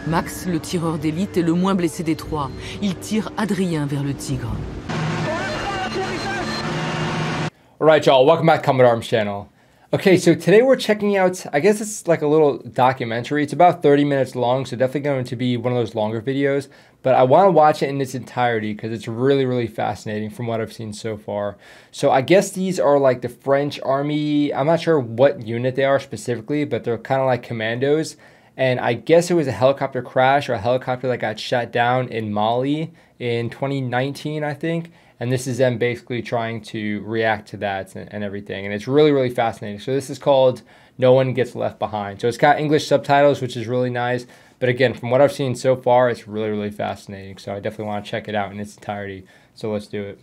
Max, le tireur d'élite, est le moins blessé des trois. Il tire Adrien vers le tigre. Alright y'all, welcome back to Commodore Arms channel. Okay, so today we're checking out, I guess it's like a little documentary. It's about 30 minutes long, so definitely going to be one of those longer videos. But I want to watch it in its entirety because it's really, really fascinating from what I've seen so far. So I guess these are like the French army. I'm not sure what unit they are specifically, but they're kind of like commandos. And I guess it was a helicopter crash or a helicopter that got shot down in Mali in 2019, I think. And this is them basically trying to react to that and everything. And it's really, really fascinating. So this is called No One Gets Left Behind. So it's got English subtitles, which is really nice. But again, from what I've seen so far, it's really, really fascinating. So I definitely want to check it out in its entirety. So let's do it.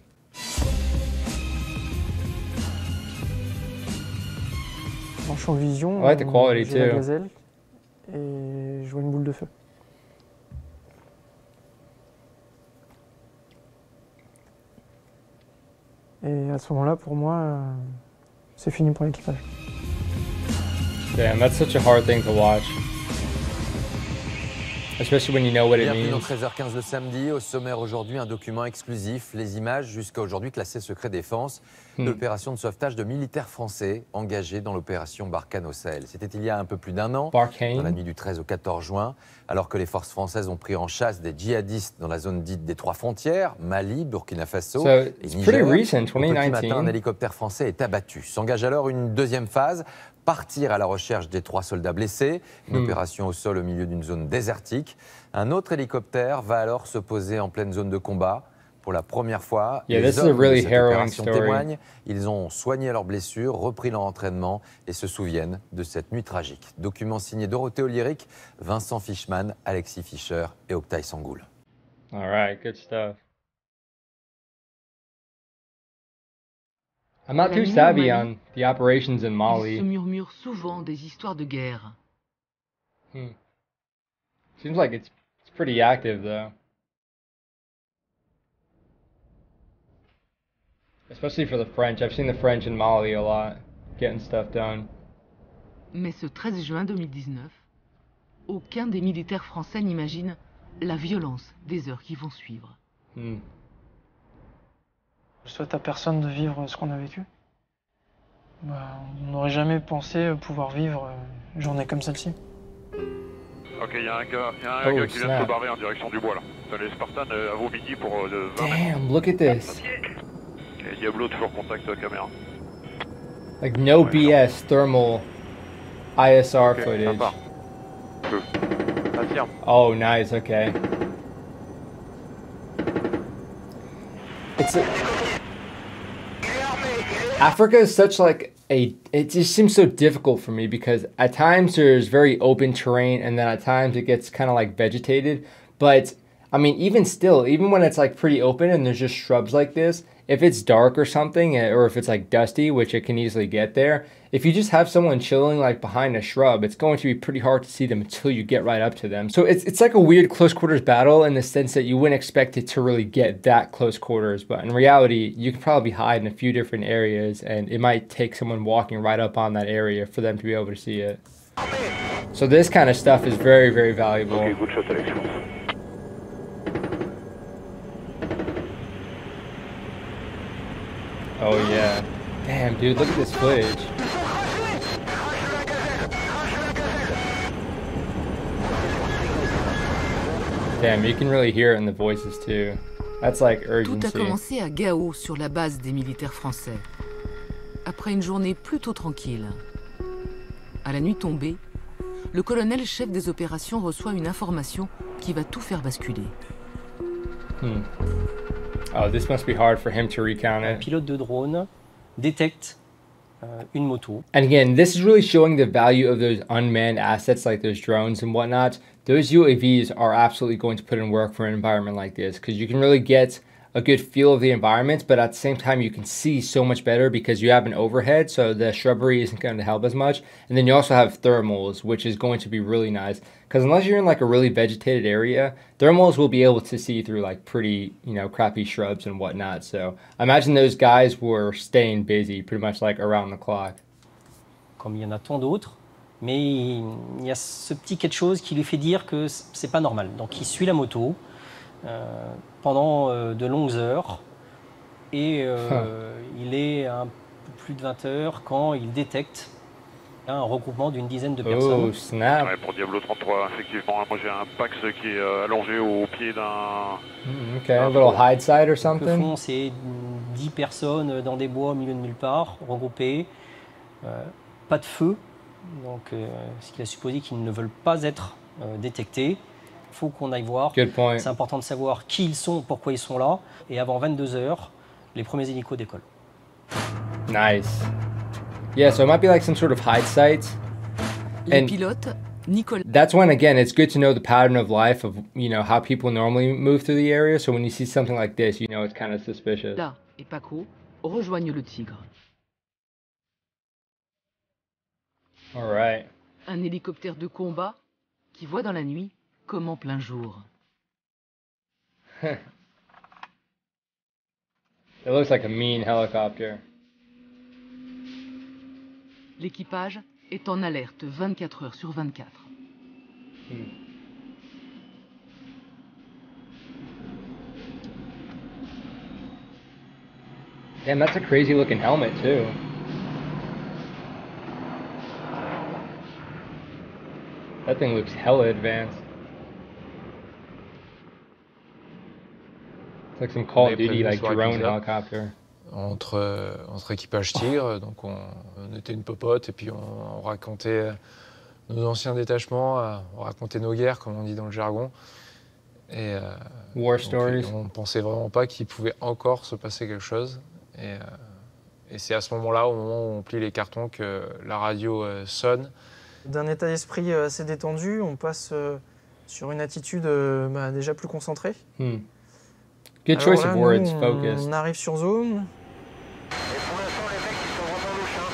En champ vision, I like the quality j'ai la too. gazelle et je vois une boule de feu. Et à ce moment-là, pour moi, c'est fini pour l'équipage. Damn, that's such a hard thing to watch. Especially when you know what it Bienvenue means. dans 13h15 le samedi. Au sommaire aujourd'hui, un document exclusif. Les images jusqu'à aujourd'hui classées secret défense de l'opération de sauvetage de militaires français engagés dans l'opération Barkhane au Sahel. C'était il y a un peu plus d'un an, dans la nuit du 13 au 14 juin, alors que les forces françaises ont pris en chasse des djihadistes dans la zone dite des trois frontières, Mali, Burkina Faso et Niger. Recent, Au petit 2019. matin, un hélicoptère français est abattu. S'engage alors une deuxième phase. Partir à la recherche des trois soldats blessés, une opération au sol au milieu d'une zone désertique. Un autre hélicoptère va alors se poser en pleine zone de combat. Pour la première fois, les hommes de cette opération témoignent. Ils ont soigné leurs blessures, repris leur entraînement et se souviennent de cette nuit tragique. Document signé Dorothée Olyric, Vincent Fischmann, Alexis Fischer et Oktay Sangoul. All right, good stuff. I'm not too savvy on the operations in Il se Mali. murmure souvent des histoires de guerre. Seems like it's pretty active though. Especially for the French. I've seen the French in Mali a lot, getting stuff done. Mais ce 13 juin 2019, aucun des militaires français n'imagine la violence des heures qui vont suivre. Je souhaite à personne de vivre ce qu'on a vécu. On n'aurait jamais pensé pouvoir vivre une journée comme celle-ci. Ok, il y a un gars qui vient de se barrer en direction du bois là. T'as les Spartans à vos midi pour 20 mètres. Damn, look at this. Et Diablo toujours contact caméra. Like no BS thermal ISR Ok, footage. sympa. Affirme. Oh, nice, okay. Africa is such like it just seems so difficult for me because at times there's very open terrain and then at times it gets kind of like vegetated. But I mean, even still, even when it's like pretty open and there's just shrubs like this, if it's dark or something, or if it's like dusty, which it can easily get there, if you just have someone chilling like behind a shrub, it's going to be pretty hard to see them until you get right up to them. So it's like a weird close quarters battle in the sense that you wouldn't expect it to really get that close quarters. But in reality, you can probably hide in a few different areas and it might take someone walking right up on that area for them to be able to see it. So this kind of stuff is very, very valuable. Ok, good shot Alex. Oh yeah. Damn, dude, look at this footage. Damn, you can really hear it in the voices too. That's like Tout a urgency. commencé à Gao, sur la base des militaires français. Après une journée plutôt tranquille. À la nuit tombée, le colonel chef des opérations reçoit une information qui va tout faire basculer. Oh, this must be hard for him to recount Un it. pilote de drone détecte une moto. And again, this is really showing the value of those unmanned assets like those drones and whatnot. Those UAVs are absolutely going to put in work for an environment like this because you can really get a good feel of the environment, but at the same time you can see so much better because you have an overhead, so the shrubbery isn't going to help as much. And then you also have thermals, which is going to be really nice because unless you're in like a really vegetated area, thermals will be able to see through like pretty, you know, crappy shrubs and whatnot. So I imagine those guys were staying busy pretty much like around the clock. Comme il y en a tant d'autres, Mais il y a ce petit quelque chose qui lui fait dire que c'est pas normal. Donc il suit la moto pendant de longues heures et il est un peu plus de 20 heures quand il détecte un regroupement d'une dizaine de personnes. Oh, snap. Ouais, pour Diablo 33, effectivement, moi j'ai un Pax qui est allongé au pied d'un... Ok, a little hide side or Ce que something. font, c'est 10 personnes dans des bois au milieu de nulle part, regroupées, pas de feu, donc ce qui a supposé qu'ils ne veulent pas être détectés. Il faut qu'on aille voir. Good point. C'est important de savoir qui ils sont, pourquoi ils sont là, et avant 22 heures, les premiers hélicos décollent. Nice. Yeah, so it might be like some sort of hide site. Les And- pilotes, Nicolas That's when, again, it's good to know the pattern of life of, you know, how people normally move through the area. So when you see something like this, you know it's kind of suspicious. et Paco rejoignent le Tigre. All right. Un hélicoptère de combat qui voit dans la nuit comme en plein jour. It looks like a mean helicopter. L'équipage est en alerte 24 heures sur 24. Damn, that's a crazy looking helmet too. That thing looks hella advanced. It's like some Call of Duty like drone helicopter. Entre équipage Tigre, donc on était une popote et puis on racontait nos anciens détachements, on racontait nos guerres comme on dit dans le jargon. Et War donc, stories. on pensait vraiment pas qu'il pouvait encore se passer quelque chose. Et c'est à ce moment-là, au moment où on plie les cartons, que la radio sonne. D'un état d'esprit assez détendu, on passe sur une attitude déjà plus concentrée. Good Alors choice là, of words, nous, focused. on arrive sur zone. Et pour l'instant, les mecs, ils sont vraiment louches. Hein.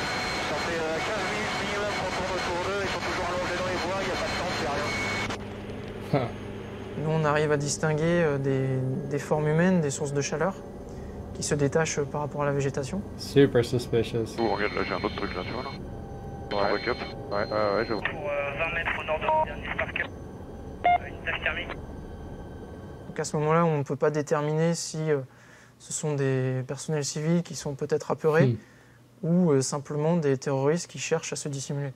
Ça fait 15 minutes minimum qu'on tourne autour d'eux, ils sont toujours allongés dans les bois, il n'y a pas de temps, il n'y a rien. Nous, on arrive à distinguer des formes humaines, des sources de chaleur qui se détachent par rapport à la végétation. Super suspicious. Oh, regarde, là, j'ai un autre truc là, tu vois là. Ouais, backup. Ouais, je vois. Pour 20 mètres au nord de il y a un espace cap. Une tache thermique. Donc à ce moment-là, on ne peut pas déterminer si ce sont des personnels civils qui sont peut-être apeurés ou simplement des terroristes qui cherchent à se dissimuler.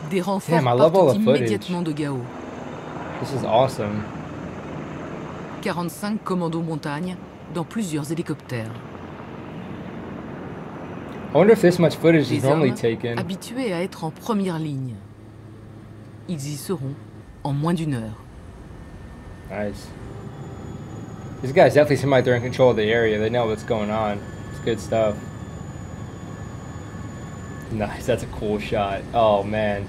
Des renforts Damn, I love all partent the footage. immédiatement de Gao. This is awesome. 45 commandos montagne dans plusieurs hélicoptères. I wonder if this much footage is Des normally hommes taken. habitués à être en première ligne. Ils y seront en moins d'une heure. Nice. These guys definitely seem like they're in control of the area. They know what's going on. It's good stuff. Nice, that's a cool shot. Oh man.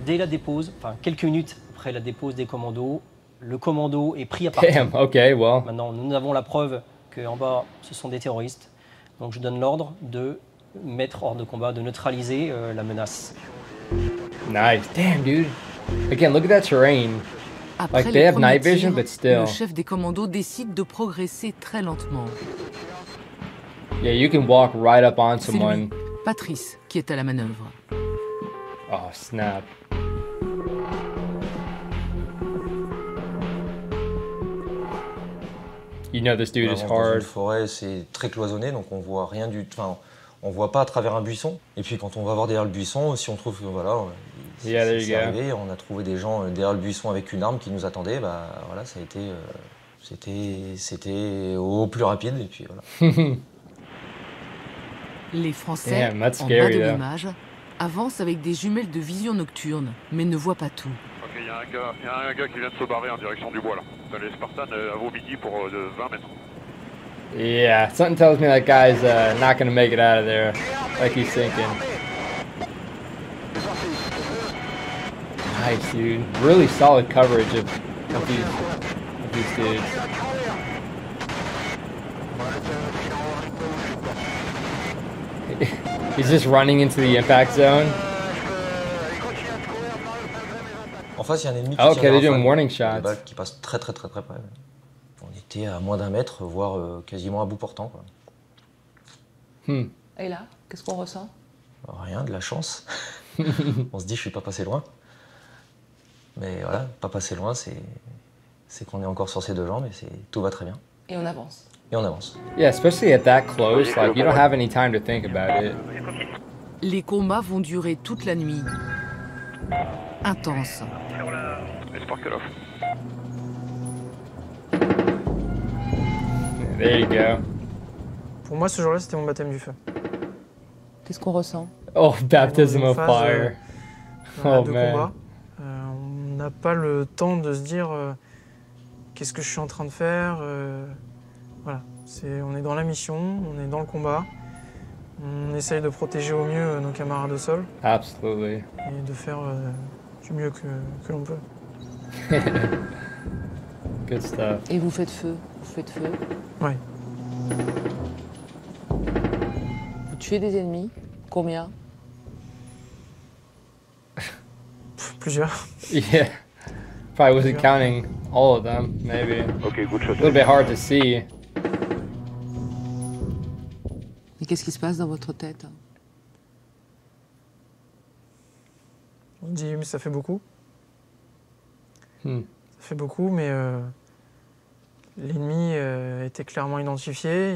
Dès la dépose, enfin quelques minutes après la dépose des commandos, le commando est pris à partie. Damn, okay, well. Maintenant, nous avons la preuve qu'en bas, ce sont des terroristes. Donc je donne l'ordre de mettre hors de combat, de neutraliser la menace. Nice. Damn, dude. Again, look at that terrain. Après Like, les they have premiers night vision, tirs, but still. le chef des commandos décide de progresser très lentement. Yeah, you can walk right up on C'est someone. lui, Patrice, qui est à la manœuvre. Oh, snap. You know this dude On is avance dans une hard. forêt, c'est très cloisonné, donc on voit rien du, enfin, on voit pas à travers un buisson. Et puis quand on va voir derrière le buisson, si on trouve que voilà, Yeah, there you c'est go. arrivé, on a trouvé des gens derrière le buisson avec une arme qui nous attendaient. Bah voilà, ça a été, c'était au plus rapide et puis voilà. Les Français, Damn, that's en scary, bas de though. l'image, avancent avec des jumelles de vision nocturne, mais ne voient pas tout. Ok, il y a un gars qui vient de se barrer en direction du bois là. T'as les Spartans à vos midi pour 20 mètres. Yeah, something tells me that guy's not gonna make it out of there like he's thinking. Nice, dude. Really solid coverage of these dudes. He's just running into the impact zone. En face, il y a un ennemi qui Ok, tire they're des doing rafales, warning des shots. balles qui passent très près. On était à moins d'un mètre, voire quasiment à bout portant, quoi. Et là, qu'est-ce qu'on ressent? Rien, de la chance. On se dit, je suis pas passé loin. Mais voilà, pas passé loin, c'est qu'on est encore sur ses deux jambes et tout va très bien. Et on avance. Et on avance. Yeah, especially at that close, like you don't have any time to think about it. Les combats vont durer toute la nuit. Intense. Sur le Sparkle off. There you go. Pour moi, ce jour-là, c'était mon baptême du feu. Qu'est-ce qu'on ressent? Oh, baptism Dans une of phase, fire. Oh de man. combat. On n'a pas le temps de se dire qu'est-ce que je suis en train de faire. Voilà, on est dans la mission, on est dans le combat. On essaye de protéger au mieux nos camarades au sol Absolutely. et de faire du mieux que l'on peut. Good stuff. Et vous faites feu? Vous faites feu? Oui. Vous tuez des ennemis? Combien? Plusieurs. Yeah. Probably wasn't counting all of them, maybe. Ok, good shot. A little bit hard to see. Et qu'est-ce qui se passe dans votre tête? On se dit, mais ça fait beaucoup. Hmm. Ça fait beaucoup, mais l'ennemi était clairement identifié.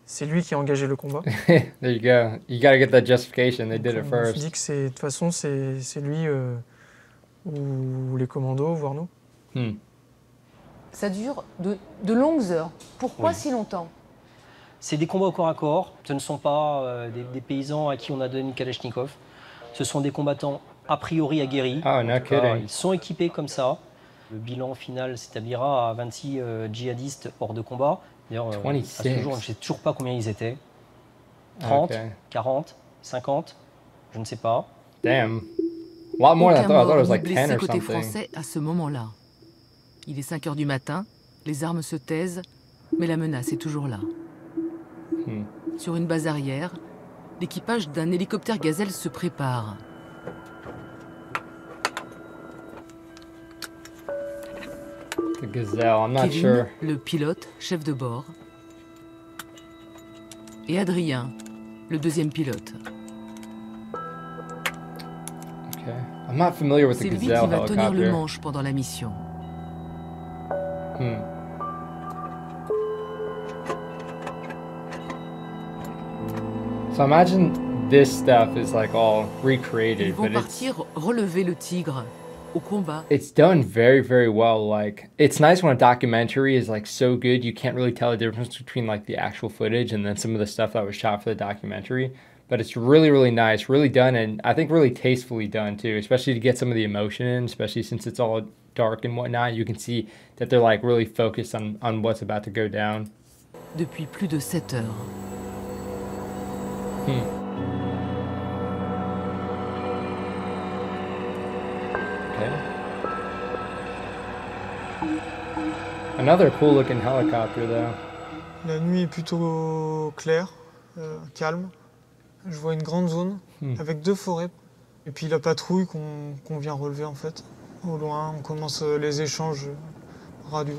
C'est lui qui a engagé le combat. There you go. You gotta get that justification. They did it On se first. dit que de toute façon, c'est lui ou les commandos, voire nous. Hmm. Ça dure de longues heures. Pourquoi Oui. si longtemps? C'est des combats au corps à corps. Ce ne sont pas des paysans à qui on a donné une Kalachnikov. Ce sont des combattants a priori aguerris. Oh, no En tout cas, kidding. ils sont équipés comme ça. Le bilan final s'établira à 26 djihadistes hors de combat. D'ailleurs, à 26. ce jour, je ne sais toujours pas combien ils étaient. 30, Ok. 40, 50, je ne sais pas. Damn. A lot more than I Aucun thought. I thought it was mort like ni 10 blessé or côté something. français à ce moment-là. Il est 5 heures du matin, les armes se taisent, mais la menace est toujours là. Hmm. Sur une base arrière, l'équipage d'un hélicoptère Gazelle se prépare. The Gazelle, I'm not Kevin, sure. le pilote, chef de bord, et Adrien, le deuxième pilote. Okay. I'm not familiar with the C'est lui qui Gazelle va tenir le helicopter. manche pendant la mission. Hmm. So imagine this stuff is like all Ils recreated, vont but it's partir relever le Tigre au combat. it's done very, very well. Like, it's nice when a documentary is like so good you can't really tell the difference between like the actual footage and then some of the stuff that was shot for the documentary. But it's really, really nice, really done, and I think really tastefully done too, especially to get some of the emotion in, especially since it's all dark and whatnot. You can see that they're like really focused on what's about to go down. Depuis plus de 7 heures. Okay. Another cool looking helicopter though. La nuit est plutôt claire, calme. Je vois une grande zone avec 2 forêts. Et puis la patrouille qu'on vient relever en fait. Au loin, on commence les échanges radio.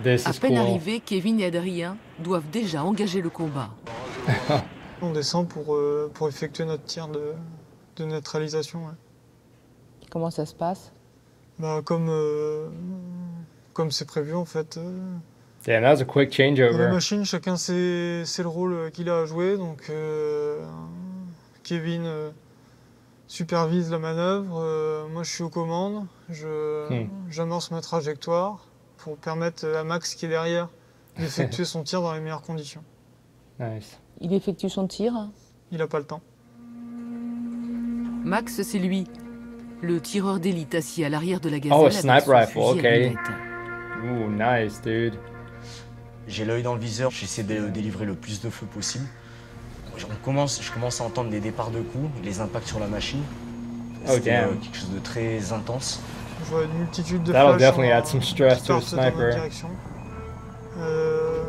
This À is peine cool. arrivés, Kevin et Adrien doivent déjà engager le combat. On descend pour effectuer notre tir de neutralisation. Ouais. Comment ça se passe? Bah, comme c'est prévu en fait. Damn, that was a quick Dans la changeover. machine, chacun sait le rôle qu'il a à jouer. Donc Kevin supervise la manœuvre, moi je suis aux commandes, j'amorce ma trajectoire pour permettre à Max qui est derrière d'effectuer son tir dans les meilleures conditions. Nice. Il effectue son tir. Il n'a pas le temps. Max, c'est lui, le tireur d'élite assis à l'arrière de la Gazelle. Oh, a avec sniper son rifle, fusil à okay. lunettes. Ooh, nice, dude. J'ai l'œil dans le viseur, j'essaie de délivrer le plus de feu possible. Je commence à entendre des départs de coups, les impacts sur la machine. Oh, C'était damn. quelque chose de très intense. Je vois une multitude de That'll flashs definitely add some stress qui to a partent dans notre sniper. direction.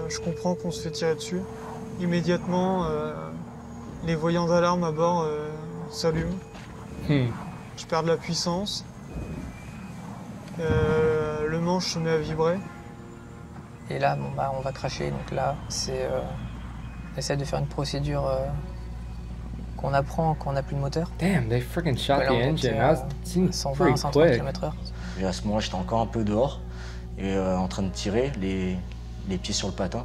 Je comprends qu'on se fait tirer dessus. Immédiatement, les voyants d'alarme à bord s'allument. Je perds de la puissance. Le manche se met à vibrer. Et là, bon, bah, on va cracher. Donc là, c'est on essaie de faire une procédure qu'on apprend quand on n'a plus de moteur. Damn, they freaking shot Ouais, là, the on engine. était That à seemed 120, pretty 130 quick. km/h. Et à ce moment-là, j'étais encore un peu dehors et en train de tirer, les pieds sur le patin.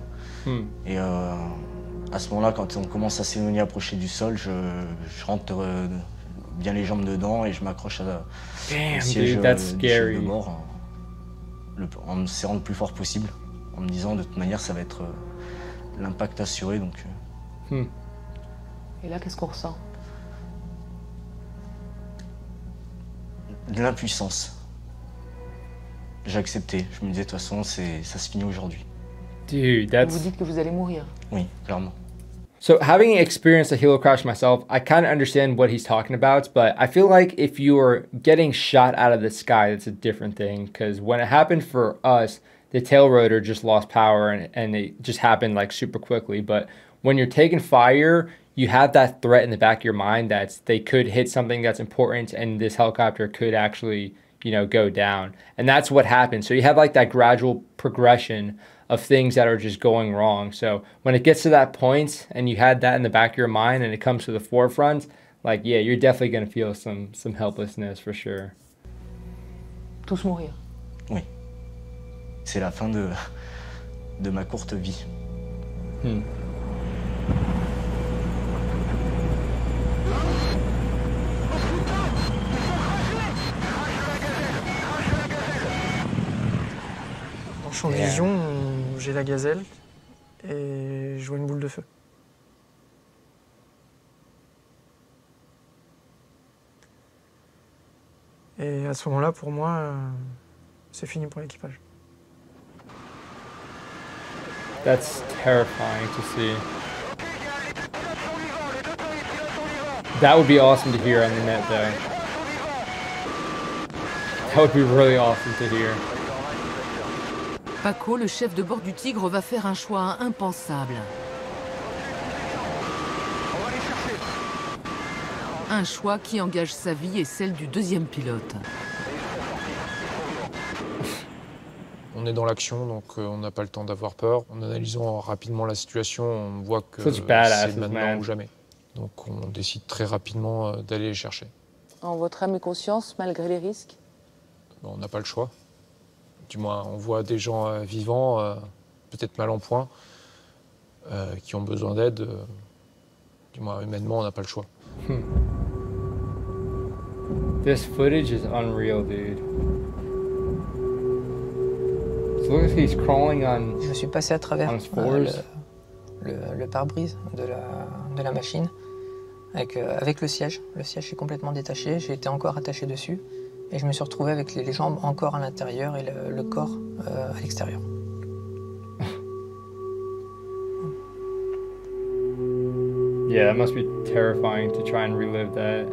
Et à ce moment-là, quand on commence à s'éloigner, approcher du sol, je rentre bien les jambes dedans et je m'accroche au siège, dude, that's du chef de scary. bord en me serrant le plus fort possible, en me disant de toute manière ça va être l'impact assuré. Donc, Et là, qu'est-ce qu'on ressent? de l'impuissance. J'ai accepté. Je me disais de toute façon, ça se finit aujourd'hui. Dude, Vous that's... dites que vous allez mourir. Oui, clairement. So having experienced a helo crash myself, I kind of understand what he's talking about, but I feel like if you are getting shot out of the sky, that's a different thing. Because when it happened for us, the tail rotor just lost power and it just happened like super quickly. But when you're taking fire, you have that threat in the back of your mind that they could hit something that's important and this helicopter could actually, you know, go down. And that's what happened. So you have like that gradual progression of things that are just going wrong. So when it gets to that point and you had that in the back of your mind and it comes to the forefront, like, yeah, you're definitely going to feel some helplessness for sure. Tous mourir. Oui. C'est la fin de ma courte vie. Dans le champ de vision, j'ai la gazelle et je vois une boule de feu. Et à ce moment-là, pour moi, c'est fini pour l'équipage. That's terrifying to see. That would be awesome to hear on the net though. That would be really awesome to hear. Paco, le chef de bord du Tigre, va faire un choix impensable. Un choix qui engage sa vie et celle du deuxième pilote. On est dans l'action, donc on n'a pas le temps d'avoir peur. En analysant rapidement la situation, on voit que Such badasses, c'est maintenant man. ou jamais. Donc on décide très rapidement d'aller les chercher. En votre âme et conscience, malgré les risques? On n'a pas le choix. Du moins, on voit des gens vivants, peut-être mal en point, qui ont besoin d'aide. Du moins, humainement, on n'a pas le choix. This footage is unreal, dude. So look at he's crawling on. Je suis passé à travers On his fours. le pare-brise de la machine avec le siège. Le siège est complètement détaché, j'ai été encore attaché dessus et je me suis retrouvé avec les jambes encore à l'intérieur et le corps à l'extérieur. Yeah, that must be terrifying to try and relive that.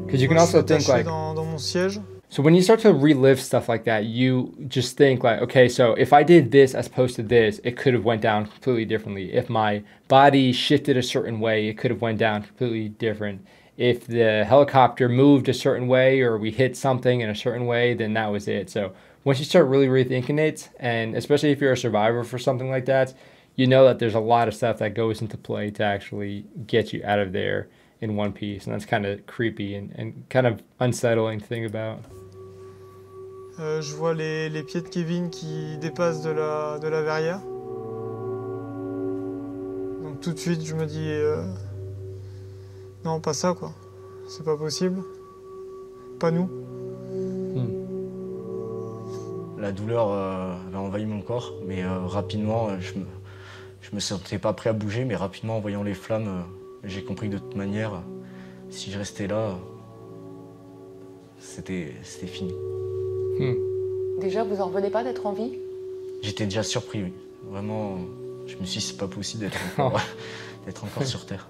Because you can also think like. dans mon siège. So when you start to relive stuff like that, you just think like, okay, so if I did this as opposed to this, it could have went down completely differently. If my body shifted a certain way, it could have went down completely different. If the helicopter moved a certain way or we hit something in a certain way, then that was it. So once you start really rethinking it, and especially if you're a survivor for something like that, you know that there's a lot of stuff that goes into play to actually get you out of there in one piece. And that's kind of creepy and kind of unsettling to think about. Je vois les pieds de Kevin qui dépassent de la verrière. Donc tout de suite, je me dis non, pas ça quoi. C'est pas possible. Pas nous. La douleur avait envahi mon corps, mais rapidement, je me sentais pas prêt à bouger, mais rapidement, en voyant les flammes, j'ai compris que de toute manière, si je restais là, c'était fini. Déjà, vous en revenez pas d'être en vie? J'étais déjà surpris, oui. Vraiment, je me suis dit, c'est pas possible d'être encore sur Terre.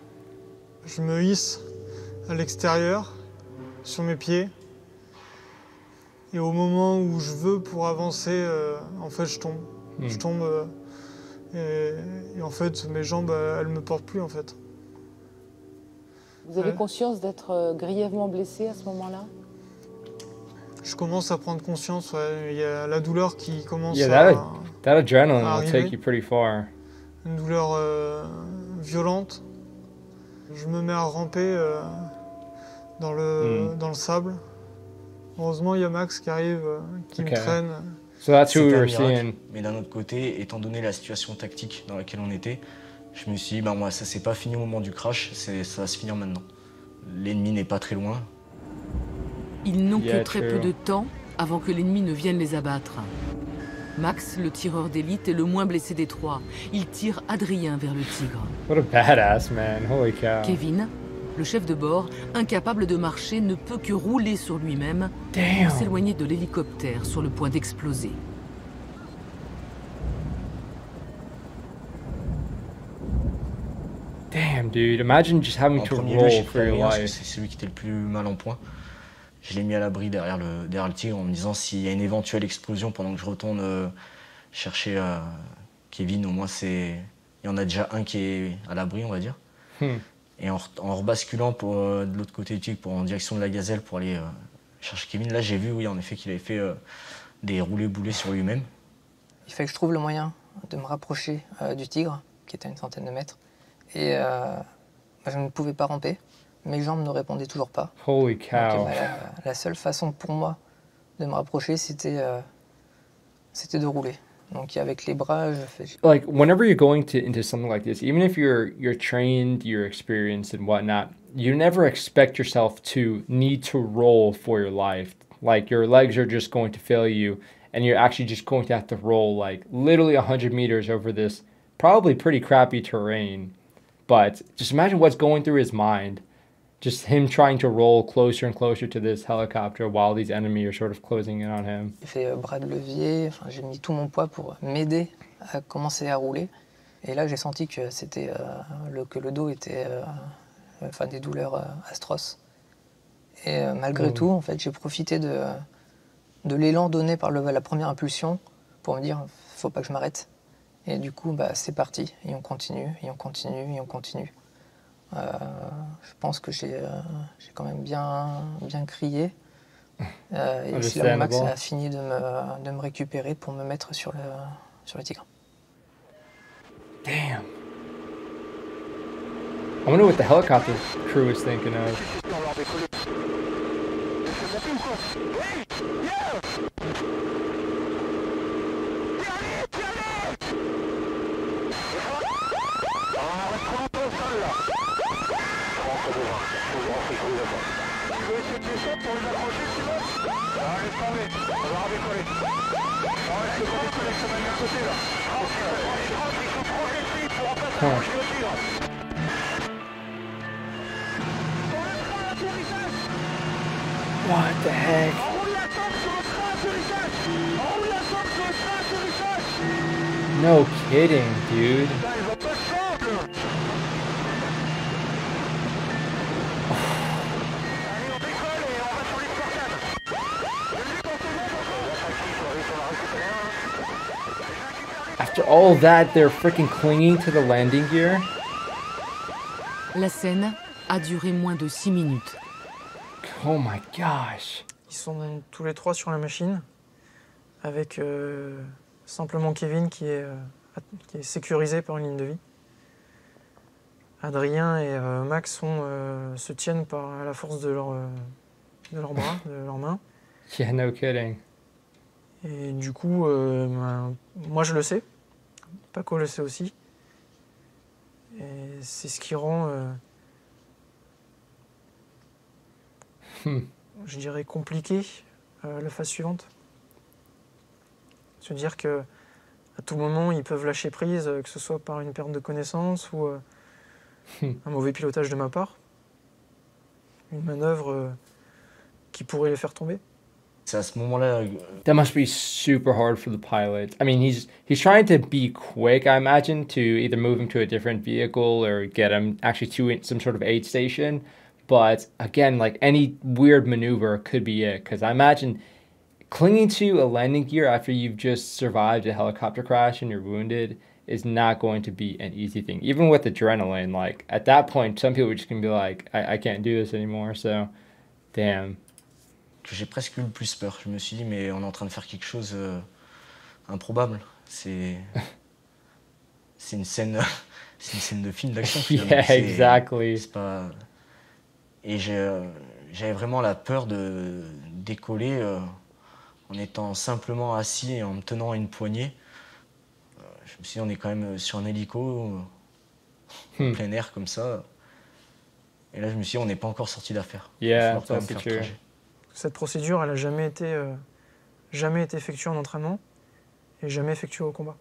Je me hisse à l'extérieur, sur mes pieds. Et au moment où je veux pour avancer, en fait, je tombe. Je tombe et en fait, mes jambes, elles me portent plus, en fait. Vous avez conscience d'être grièvement blessé à ce moment-là? Je commence à prendre conscience, ouais. Il y a la douleur qui commence That adrenaline will Arrivé. take you pretty far. Une douleur violente. Je me mets à ramper dans le sable. Heureusement, il y a Max qui arrive, qui me traîne. So that's who we C'était un were miracle. seeing. Mais d'un autre côté, étant donné la situation tactique dans laquelle on était, je me suis dit, bah moi, ça c'est pas fini au moment du crash, ça va se finir maintenant. L'ennemi n'est pas très loin. Ils n'ont Yeah, que très true. peu de temps avant que l'ennemi ne vienne les abattre. Max, le tireur d'élite, est le moins blessé des trois. Il tire Adrien vers le tigre. What a badass, man. Holy cow. Kevin, le chef de bord, incapable de marcher, ne peut que rouler sur lui-même pour Damn. s'éloigner de l'hélicoptère sur le point d'exploser. Damn, dude. Imagine just having En to premier lieu, roll j'ai for pris your Adrien parce que life. c'est celui qui était le plus mal en point. Je l'ai mis à l'abri derrière le tigre en me disant s'il y a une éventuelle explosion pendant que je retourne chercher Kevin, au moins il y en a déjà un qui est à l'abri, on va dire. Et en rebasculant de l'autre côté du tigre en direction de la gazelle pour aller chercher Kevin, là j'ai vu, oui, en effet, qu'il avait fait des roulés-boulés sur lui-même. Il fallait que je trouve le moyen de me rapprocher du tigre, qui était à une centaine de mètres. Et je ne pouvais pas ramper. Mes jambes ne répondaient toujours pas. Holy Donc, cow. la seule façon pour moi de me rapprocher, c'était de rouler. Donc avec les bras, je fais... Like whenever you're going into something like this, even if you're trained, you're experienced and whatnot, you never expect yourself to need to roll for your life. Like your legs are just going to fail you, and you're actually just going to have to roll like literally 100 meters over this probably pretty crappy terrain. But just imagine what's going through his mind. Just him trying to roll closer and closer to this helicopter while these enemies are sort of closing in on him. J'ai fait bras de levier, enfin, j'ai mis tout mon poids pour m'aider à commencer à rouler. Et là, j'ai senti que c'était que le dos était des douleurs atroces. Et malgré tout, en fait, j'ai profité de l'élan donné par la première impulsion pour me dire, faut pas que je m'arrête. Et du coup, c'est parti. Et on continue, et on continue, et on continue. Je pense que j'ai quand même bien crié. Et c'est là où Max a fini de me récupérer pour me mettre sur le tigre. Damn. I wonder what the helicopter crew is thinking of. What the heck? No kidding, dude. After all that, they're freaking clinging to the landing gear? La scène a duré moins de 6 minutes. Oh my gosh. Ils sont tous les trois sur la machine, avec simplement Kevin qui est sécurisé par une ligne de vie. Adrien et Max se tiennent à la force de leurs bras, de leurs mains. Yeah, no kidding. Et du coup, moi je le sais, Paco le sait aussi. Et c'est ce qui rend, je dirais, compliqué la phase suivante. Se dire que à tout moment, ils peuvent lâcher prise, que ce soit par une perte de connaissance ou un mauvais pilotage de ma part. Une manœuvre qui pourrait les faire tomber. C'est à ce moment-là. That must be super hard for the pilot. I mean, he's trying to be quick, I imagine, to either move him to a different vehicle or get him actually to some sort of aid station. But again, like any weird maneuver could be it. Because I imagine clinging to a landing gear after you've just survived a helicopter crash and you're wounded is not going to be an easy thing. Even with adrenaline, like at that point, some people are just going to be like, I can't do this anymore. So, damn. Que j'ai presque eu le plus peur. Je me suis dit, mais on est en train de faire quelque chose improbable. c'est une scène, c'est une scène de film d'action. Finalement. Yeah, exactly. C'est pas... Et j'avais vraiment la peur de décoller en étant simplement assis et en me tenant à une poignée. Je me suis dit, on est quand même sur un hélico, en plein air comme ça. Et là, je me suis dit, on n'est pas encore sorti d'affaire. Yeah, that's true. Cette procédure, elle n'a jamais été effectuée en entraînement et jamais effectuée au combat.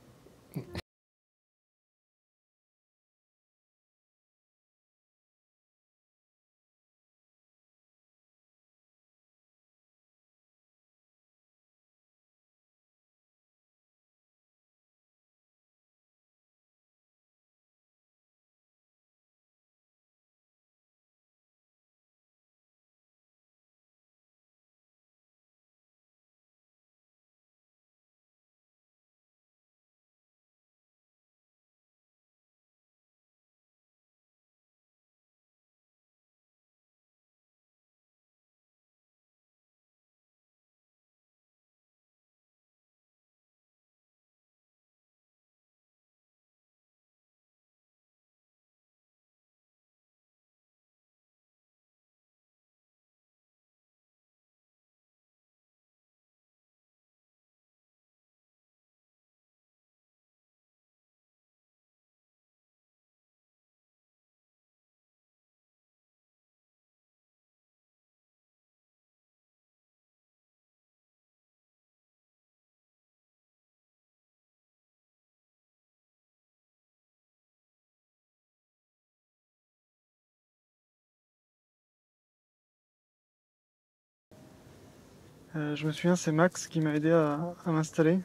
Je me souviens, c'est Max qui m'a aidé à m'installer.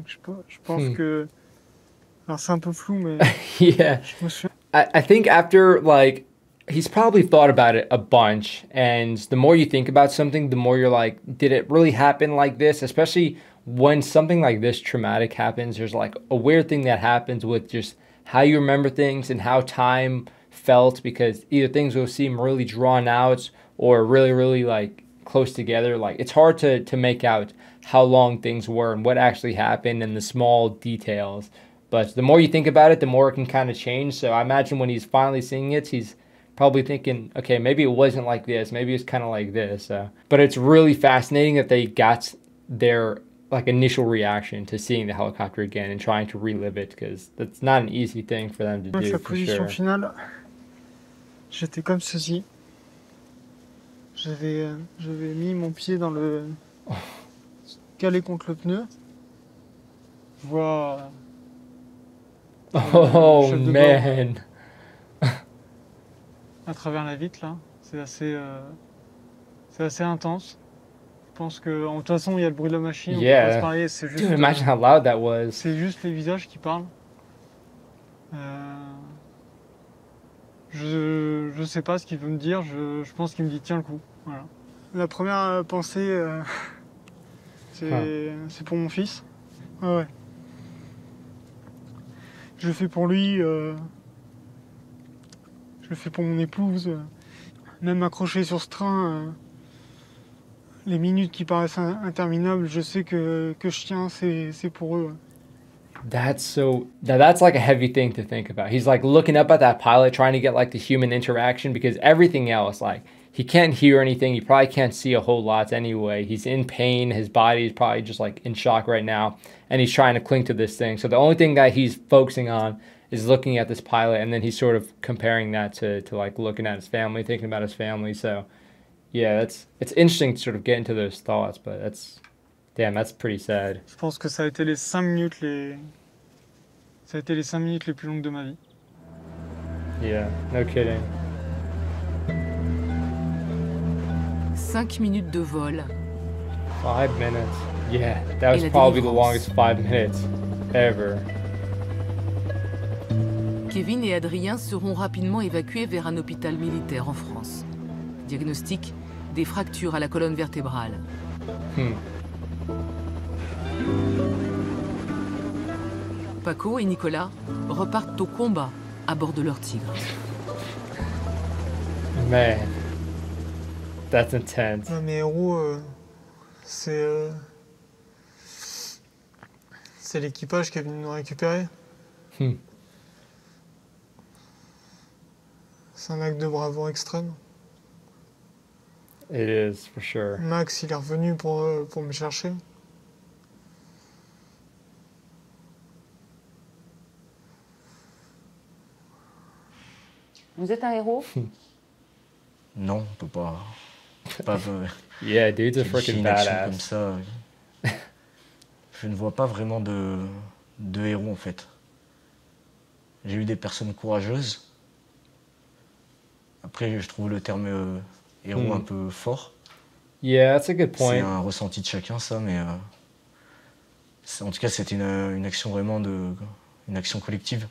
Je pense que... Alors c'est un peu flou, mais... Yeah. Je me souviens. I think after, like, he's probably thought about it a bunch. And the more you think about something, the more you're like, did it really happen like this? Especially when something like this traumatic happens, there's like a weird thing that happens with just how you remember things and how time felt, because either things will seem really drawn out or really, really like close together. Like it's hard to make out how long things were and what actually happened and the small details. But the more you think about it, the more it can kind of change. So I imagine when he's finally seeing it, he's probably thinking, okay, maybe it wasn't like this. Maybe it's kind of like this. But it's really fascinating that they got their like initial reaction to seeing the helicopter again and trying to relive it, because that's not an easy thing for them to do. La For position sure. finale, j'étais comme ceci. J'avais mis mon pied dans le... calé contre le pneu. Je vois... Oh man! À travers la vitre là, c'est assez intense. Je pense que de toute façon il y a le bruit de la machine. On peut pas se parler, c'est juste. Dude, imagine how loud that was. C'est juste les visages qui parlent. Je sais pas ce qu'il veut me dire. Je pense qu'il me dit tiens le coup. Voilà. La première pensée, c'est pour mon fils. Ouais. Je le fais pour lui, je le fais pour mon épouse. Même accroché sur ce train, les minutes qui paraissent interminables, je sais que je tiens, c'est pour eux. That's like a heavy thing to think about. He's like looking up at that pilot, trying to get like the human interaction, because everything else, like he can't hear anything. He probably can't see a whole lot anyway. He's in pain. His body is probably just like in shock right now. And he's trying to cling to this thing. So the only thing that he's focusing on is looking at this pilot. And then he's sort of comparing that to like looking at his family, thinking about his family. So yeah, it's interesting to sort of get into those thoughts, but that's pretty sad. Je pense que ça a été les 5 minutes les plus longues de ma vie. Yeah, no kidding. 5 minutes de vol. 5 minutes. Yeah, that was probably the longest 5 minutes ever. Kevin et Adrien seront rapidement évacués vers un hôpital militaire en France. Diagnostic, des fractures à la colonne vertébrale. Paco et Nicolas repartent au combat à bord de leur Tigre. Man, that's intense. Mes héros, c'est c'est l'équipage qui est venu nous récupérer. C'est un acte de bravoure extrême. It is, for sure. Max, il est revenu pour me chercher. Vous êtes un héros? Non, on peut pas. Pas Yeah, dude's a freaking une action badass. comme ça. Je ne vois pas vraiment de héros en fait. J'ai eu des personnes courageuses. Après, je trouve le terme héros un peu fort. Yeah, that's a good point. C'est un ressenti de chacun, ça, mais en tout cas, c'était une action vraiment une action collective.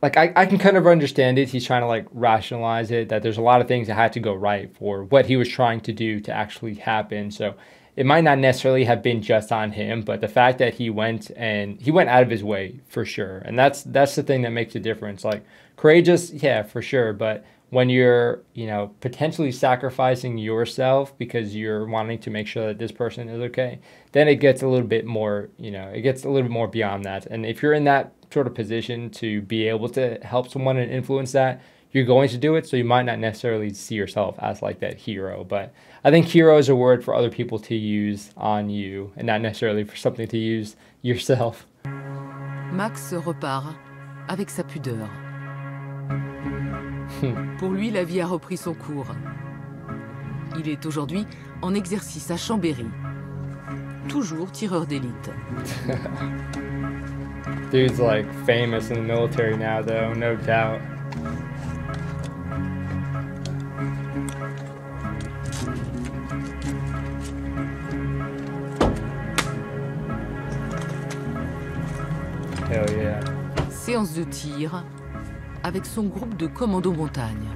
Like, I can kind of understand it. He's trying to like rationalize it, that there's a lot of things that had to go right for what he was trying to do to actually happen. So it might not necessarily have been just on him, but the fact that he went out of his way for sure. And that's the thing that makes a difference. Like, courageous, yeah, for sure. But when you're, you know, potentially sacrificing yourself because you're wanting to make sure that this person is okay, then it gets a little bit more, you know, it gets a little bit more beyond that. And if you're in that sort of position to be able to help someone and influence that, you're going to do it. So you might not necessarily see yourself as like that hero, but I think hero is a word for other people to use on you and not necessarily for something to use yourself. Max repart avec sa pudeur. Pour lui, la vie a repris son cours. Il est aujourd'hui en exercice à Chambéry. Toujours tireur d'élite. Dude's like famous in the military now though, no doubt. Hell yeah. Séance de tir avec son groupe de commando montagne.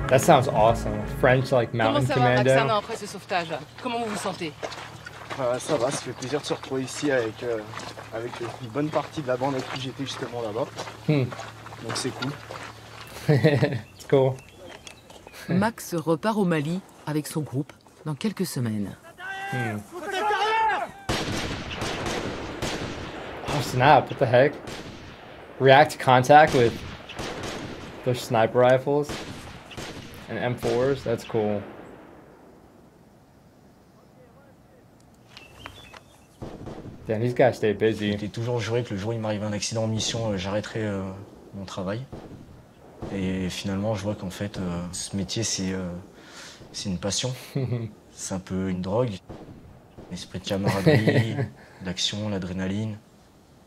That sounds awesome. French like mountain Comment ça va, Max, un commando. an après ce sauvetage? Comment vous vous sentez? Ça va, ça fait plaisir de se retrouver ici avec une bonne partie de la bande avec qui j'étais justement là-bas. Donc c'est cool. It's cool. Max repart au Mali avec son groupe dans quelques semaines. Oh snap, what the heck? React to contact with those sniper rifles and M4s, that's cool. Damn, these guys stay busy. J'étais toujours juré que le jour où il m'arrivait un accident en mission, j'arrêterais mon travail. Et finalement, je vois qu'en fait, ce métier, c'est une passion. C'est un peu une drogue. L'esprit de camaraderie, l'action, l'adrénaline.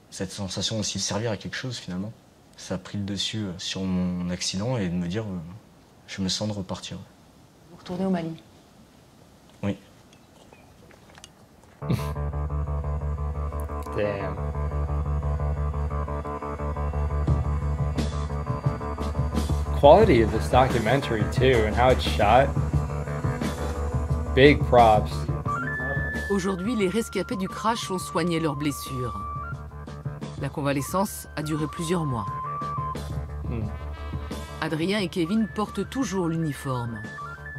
Cette sensation aussi de servir à quelque chose, finalement. Ça a pris le dessus sur mon accident et de me dire, je me sens de repartir. Vous retournez au Mali? Oui. Damn. Quality of this documentary too, and how it's shot. Big props. Aujourd'hui, les rescapés du crash ont soigné leurs blessures. La convalescence a duré plusieurs mois. Adrien et Kevin portent toujours l'uniforme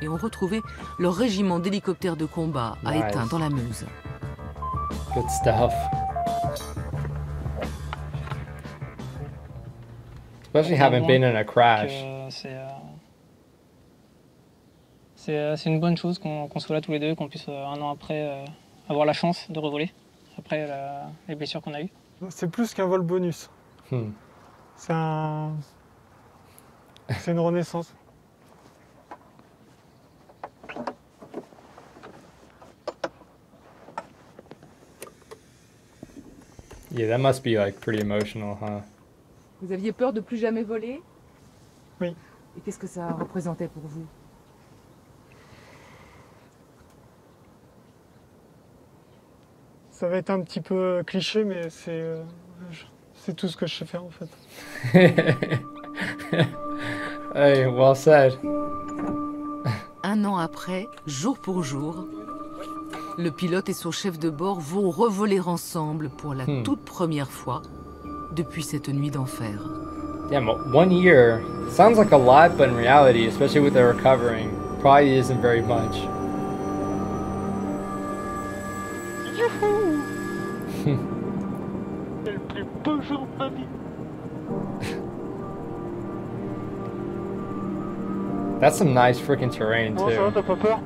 et ont retrouvé leur régiment d'hélicoptères de combat à Nice. Étain dans la Meuse. Good stuff. Especially having been in a crash. C'est une bonne chose qu'on soit là tous les deux, qu'on puisse un an après avoir la chance de revoler après les blessures qu'on a eues. C'est plus qu'un vol bonus. C'est une renaissance. Yeah, that must be like pretty emotional, huh? Vous aviez peur de plus jamais voler? Oui. Et qu'est-ce que ça représentait pour vous? Ça va être un petit peu cliché, mais c'est tout ce que je sais faire en fait. Hey, well said. Un an après, jour pour jour, le pilote et son chef de bord vont revoler ensemble pour la toute première fois depuis cette nuit d'enfer. Damn, 1 year sounds like a lot, but in reality, especially with the recovering, probably isn't very much. C'est le plus beau jour de ma vie. That's some nice freaking terrain Bon, ça va, too. t'as pas peur?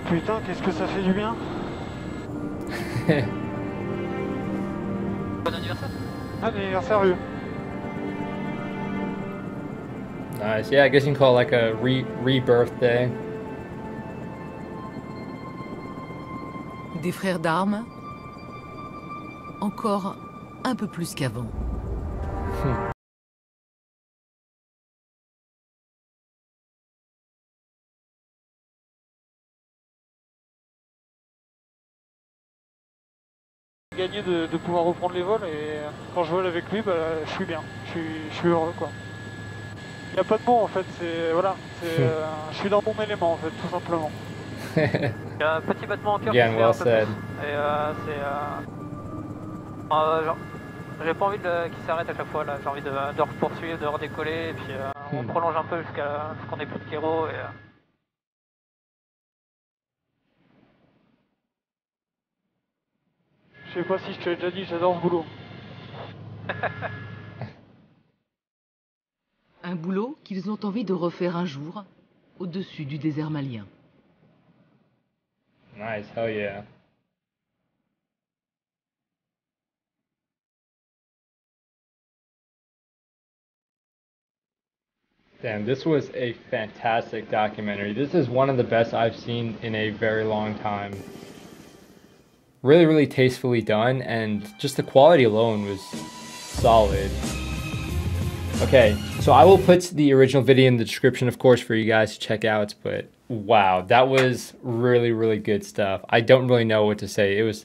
Putain, qu'est-ce que ça fait du bien. Bon anniversaire. Bon anniversaire, vieux. Nice. Yeah, I guess you can call it like a rebirth day. Des frères d'armes, encore un peu plus qu'avant. Gagné de pouvoir reprendre les vols et quand je vole avec lui, bah, je suis bien, je suis heureux quoi. Il n'y a pas de mots en fait, c'est voilà, je suis dans mon élément en fait, tout simplement. Il y a un petit battement en cœur Again, qui fait well un peu said. plus. Et genre, j'ai pas envie qu'il s'arrête à chaque fois là, j'ai envie de poursuivre, de redécoller et puis on prolonge un peu jusqu'à ce qu'on ait plus de kéro et Je sais pas si je te l'ai déjà dit, j'adore ce boulot. Un boulot qu'ils ont envie de refaire un jour au-dessus du désert malien. Nice. Hell yeah. Damn, this was a fantastic documentary. This is one of the best I've seen in a very long time. Really, really tastefully done, and just the quality alone was solid. Okay, so I will put the original video in the description, of course, for you guys to check out, but wow, that was really, really good stuff. I don't really know what to say. It was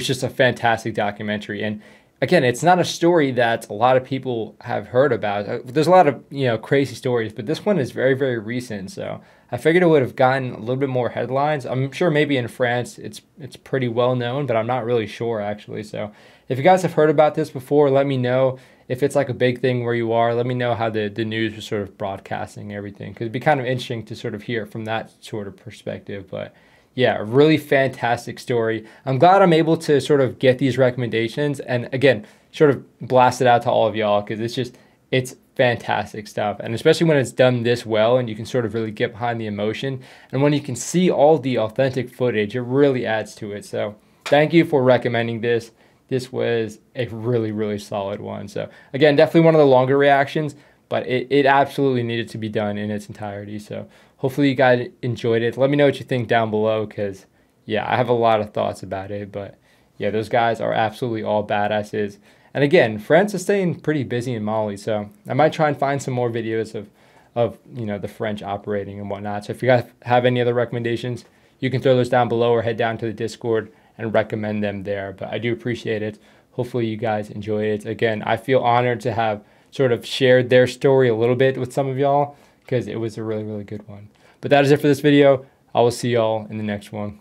just a fantastic documentary, and again, it's not a story that a lot of people have heard about. There's a lot of, crazy stories, but this one is very, very recent. So I figured it would have gotten a little bit more headlines. I'm sure maybe in France it's pretty well known, but I'm not really sure actually. So if you guys have heard about this before, let me know. If it's like a big thing where you are, let me know how the news was sort of broadcasting everything, because it'd be kind of interesting to sort of hear from that sort of perspective. But yeah, a really fantastic story. I'm glad I'm able to sort of get these recommendations and again, sort of blast it out to all of y'all, because it's fantastic stuff. And especially when it's done this well and you can sort of really get behind the emotion and when you can see all the authentic footage, it really adds to it. So thank you for recommending this. This was a really, really solid one. So again, definitely one of the longer reactions, but it absolutely needed to be done in its entirety. So hopefully you guys enjoyed it. Let me know what you think down below, because yeah, I have a lot of thoughts about it. But yeah, those guys are absolutely all badasses. And again, France is staying pretty busy in Mali, so I might try and find some more videos of the French operating and whatnot. So if you guys have any other recommendations, you can throw those down below or head down to the Discord and recommend them there. But I do appreciate it. Hopefully you guys enjoyed it. Again, I feel honored to have sort of shared their story a little bit with some of y'all, because it was a really, really good one. But that is it for this video. I will see y'all in the next one.